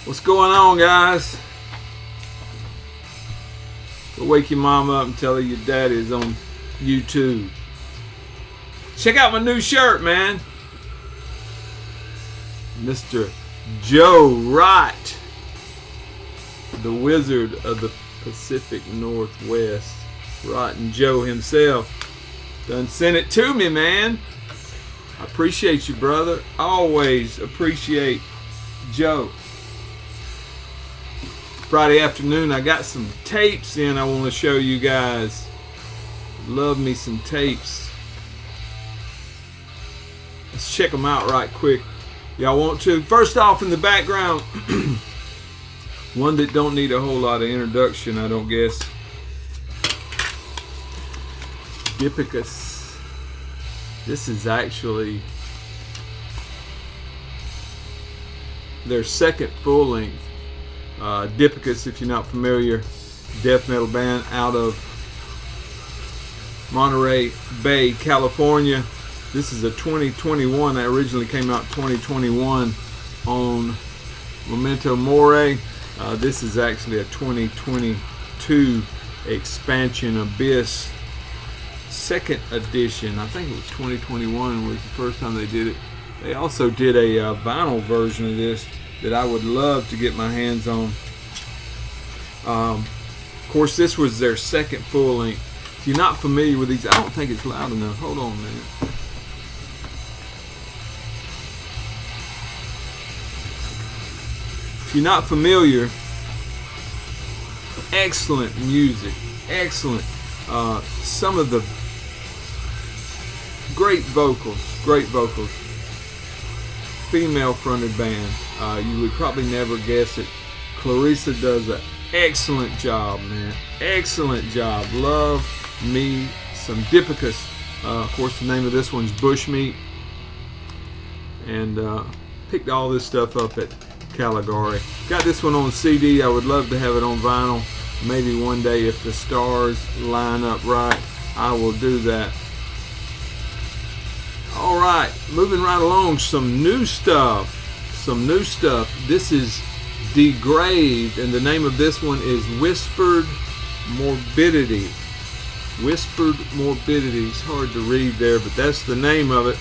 What's going on, guys? Go wake your mom up and tell her your daddy is on YouTube. Check out my new shirt, man. Mr. Joe Wright, the Wizard of the Pacific Northwest. Rotten Joe himself done sent it to me, man. I appreciate you, brother. Always appreciate Joe. Friday afternoon, I got some tapes in I want to show you guys. Love me some tapes. Let's check them out right quick. Y'all want to? First off, in the background, one that don't need a whole lot of introduction, I don't guess. Dipygus. This is actually their second full length. Dipygus, if you're not familiar, death metal band out of Monterey Bay, California. This is a 2021. That originally came out 2021 on Memento Mori. This is actually a 2022 expansion Abyss second edition. I think it was 2021 was the first time they did it. They also did a vinyl version of this that I would love to get my hands on. Of course, this was their second full length. If you're not familiar with these, I don't think it's loud enough. Hold on a minute. If you're not familiar, excellent music, excellent. Some of the great vocals, female fronted band. You would probably never guess it. Clarissa does an excellent job, man. Excellent job. Love me some Dipygus. Of course, the name of this one's Bushmeat. And picked all this stuff up at Caligari. Got this one on CD. I would love to have it on vinyl. Maybe one day, if the stars line up right, I will do that. All right, moving right along. Some new stuff. This is Degraved, and the name of this one is Whispered Morbidity. Whispered Morbidity. It's hard to read there, but that's the name of it.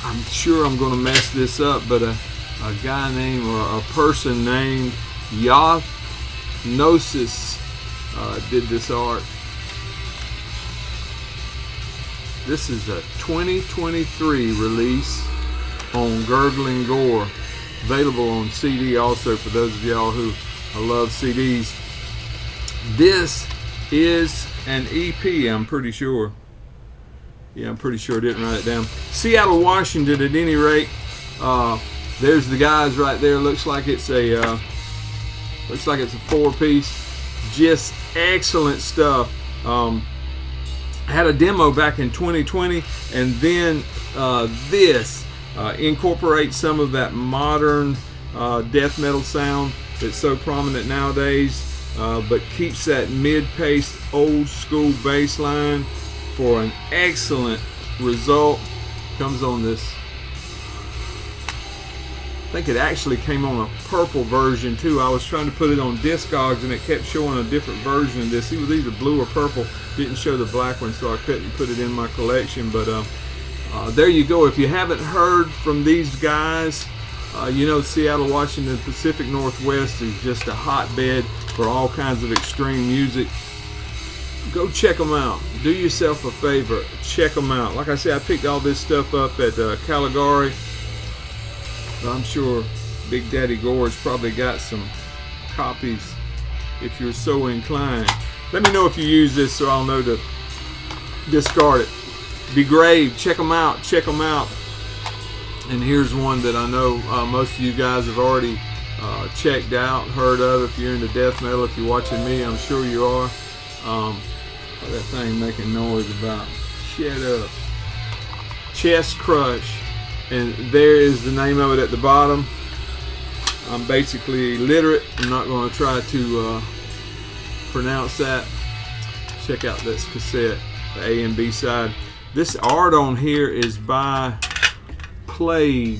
I'm sure I'm going to mess this up, but a guy named, or a person named Gnosis did this art. This is a 2023 release on Gurgling Gore. Available on CD also for those of y'all who love CDs. This is an EP, I'm pretty sure. Yeah, I'm pretty sure I didn't write it down. Seattle, Washington, at any rate. There's the guys right there. Looks like it's a 4-piece. Just excellent stuff. I had a demo back in 2020, and then this incorporates some of that modern death metal sound that's so prominent nowadays, but keeps that mid-paced old school bass line for an excellent result. Comes on this, I think it actually came on a purple version too. I was trying to put it on Discogs and it kept showing a different version of this. It was either blue or purple. Didn't show the black one, so I couldn't put it in my collection. But there you go. If you haven't heard from these guys, you know Seattle, Washington, Pacific Northwest is just a hotbed for all kinds of extreme music. Go check them out. Do yourself a favor. Check them out. Like I said, I picked all this stuff up at Caligari. I'm sure Big Daddy Gore's probably got some copies if you're so inclined. Let me know if you use this so I'll know to discard it. Degraved, check them out, check them out. And here's one that I know most of you guys have already checked out, heard of. If you're into death metal, if you're watching me, I'm sure you are. That thing making noise about. Shut up. Chestcrush. And there is the name of it at the bottom. I'm basically illiterate. I'm not going to try to pronounce that. Check out this cassette, the A and B side. This art on here is by Plague.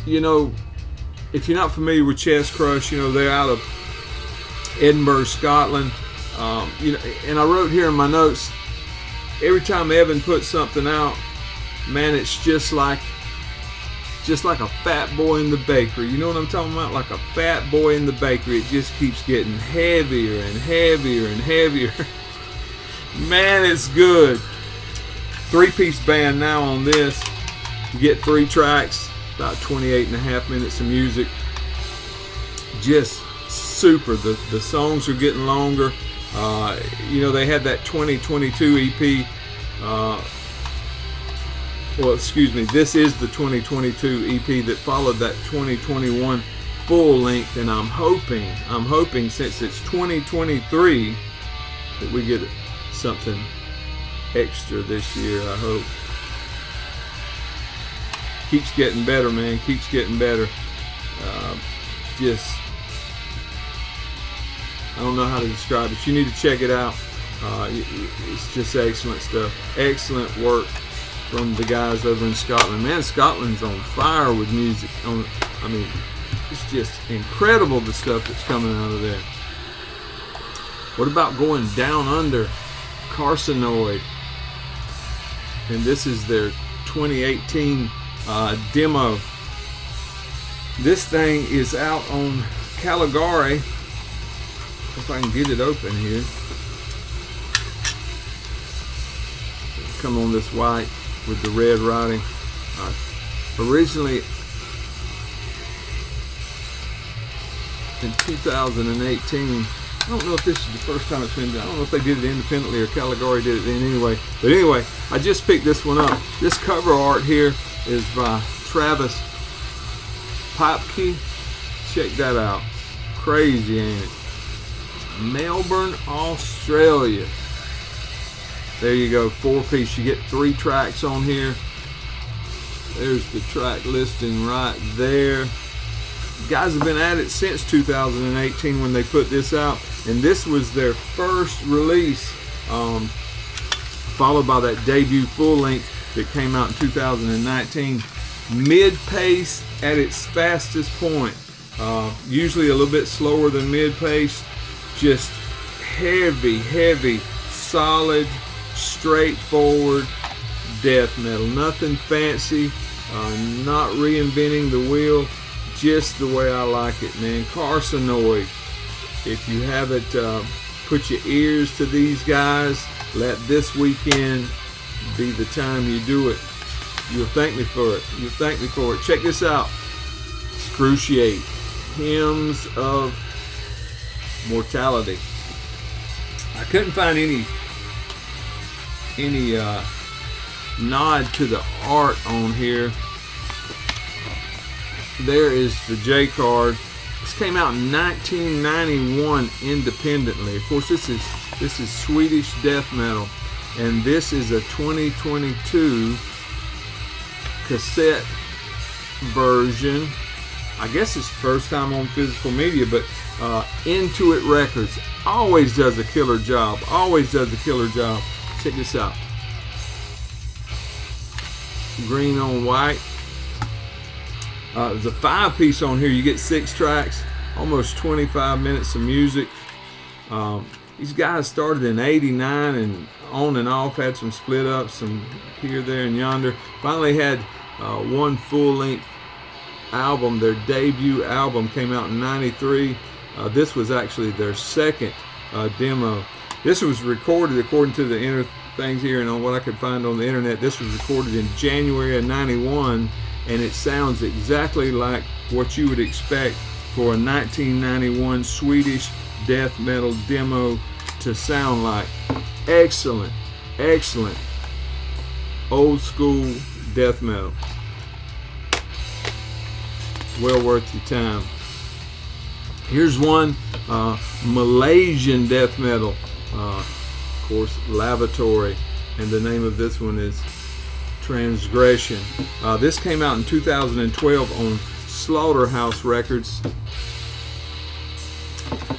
You know, if you're not familiar with Chestcrush, you know, they're out of Edinburgh, Scotland. You know, and I wrote here in my notes, every time Evan puts something out, man, it's just like a fat boy in the bakery. You know what I'm talking about? Like a fat boy in the bakery. It just keeps getting heavier and heavier and heavier. Man, it's good. 3-piece band now on this. You get 3 tracks, about 28.5 minutes of music. Just super. The songs are getting longer. You know, they had that 2022 EP. Well, excuse me, this is the 2022 EP that followed that 2021 full length, and I'm hoping since it's 2023 that we get something extra this year. I hope. Keeps getting better, man. Keeps getting better. Just, I don't know how to describe it. You need to check it out. It's just excellent stuff. Excellent work from the guys over in Scotland. Man, Scotland's on fire with music. I mean, it's just incredible the stuff that's coming out of there. What about going down under? Carcinoid. And this is their 2018 demo. This thing is out on Caligari. If I can get it open here. Come on this white with the red writing. Originally in 2018, I don't know if this is the first time it's been done. I don't know if they did it independently or Caligari did it then anyway. But anyway, I just picked this one up. This cover art here is by Travis Popke. Check that out. Crazy, ain't it? Melbourne, Australia. There you go, 4-piece. You get 3 tracks on here. There's the track listing right there. Guys have been at it since 2018 when they put this out, and this was their first release, followed by that debut full length that came out in 2019. Mid-pace at its fastest point. Usually a little bit slower than mid-pace. Just heavy, solid, straightforward death metal. Nothing fancy, not reinventing the wheel, just the way I like it, man. Carcinoid. If you haven't put your ears to these guys, let this weekend be the time you do it. You'll thank me for it. You'll thank me for it. Check this out. Excruciate. Hymns of Mortality. I couldn't find any nod to the art on here. There is the J card. This came out in 1991 independently. Of course, this is Swedish death metal, and this is a 2022 cassette version. I guess it's first time on physical media, but Intuit Records always does a killer job. Always does a killer job. Check this out. Green on white. There's a 5-piece on here. You get 6 tracks, almost 25 minutes of music. These guys started in '89 and on and off, had some split ups, some here, there, and yonder. Finally had one full-length album. Their debut album came out in '93. This was actually their second demo. This was recorded, according to the inner things here and on what I could find on the internet, this was recorded in January of '91, and it sounds exactly like what you would expect for a 1991 Swedish death metal demo to sound like. Excellent, excellent old school death metal. Well worth your time. Here's one, Malaysian death metal. Of course, Lavatory, and the name of this one is Transgression. This came out in 2012 on Slaughterhouse Records.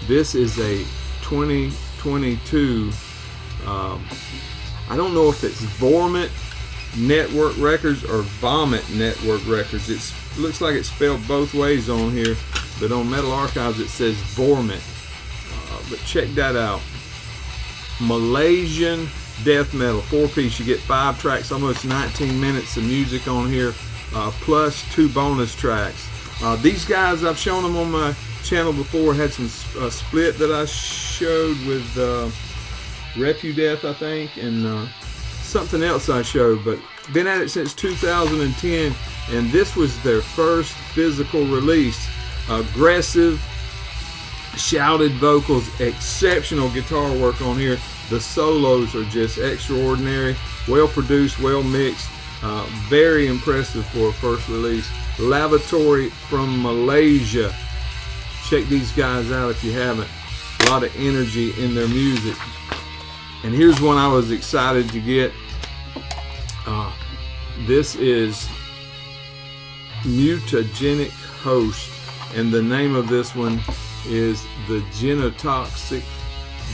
This is a 2022, I don't know if it's Vormit Network Records or Vomit Network Records. It looks like it's spelled both ways on here, but on Metal Archives it says Vomit. But check that out. Malaysian death metal, 4-piece. You get 5 tracks, almost 19 minutes of music on here, plus 2 bonus tracks. These guys, I've shown them on my channel before. Had some split that I showed with Repudeath, I think, and something else I showed, but been at it since 2010, and this was their first physical release. Aggressive, shouted vocals, exceptional guitar work on here. The solos are just extraordinary, well produced, well mixed, very impressive for a first release. Lavatory from Malaysia. Check these guys out if you haven't. A lot of energy in their music. And here's one I was excited to get. This is Mutagenic Host, and the name of this one is the Genotoxic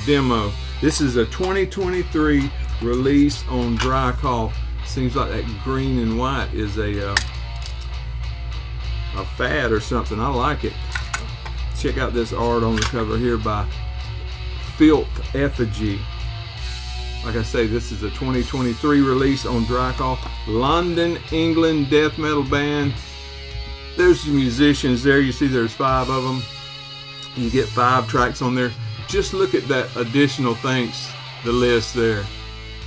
Demo. This is a 2023 release on Dry Cough. Seems like that green and white is a fad or something. I like it. Check out this art on the cover here by Filth Effigy. Like I say, this is a 2023 release on Dry Cough. London, England death metal band. There's some musicians there. You see there's 5 of them. You get 5 tracks on there. Just look at that additional thanks, the list there,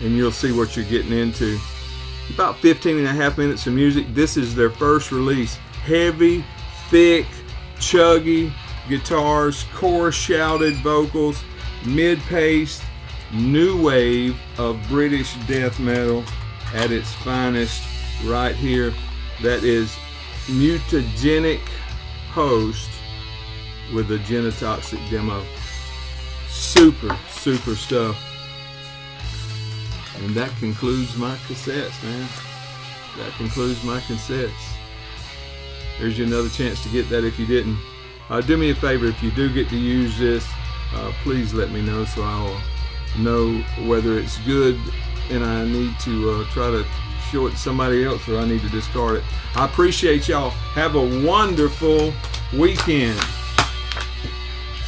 and you'll see what you're getting into. About 15.5 minutes of music. This is their first release. Heavy, thick, chuggy guitars, coarse shouted vocals, mid-paced, new wave of British death metal at its finest right here. That is Mutagenic Host with a Genotoxic Demo. Super stuff. And that concludes my cassettes, man. That concludes my cassettes. There's you another chance to get that if you didn't. Do me a favor, if you do get to use this, please let me know so I'll know whether it's good and I need to try to show it to somebody else or I need to discard it. I appreciate y'all. Have a wonderful weekend.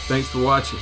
Thanks for watching.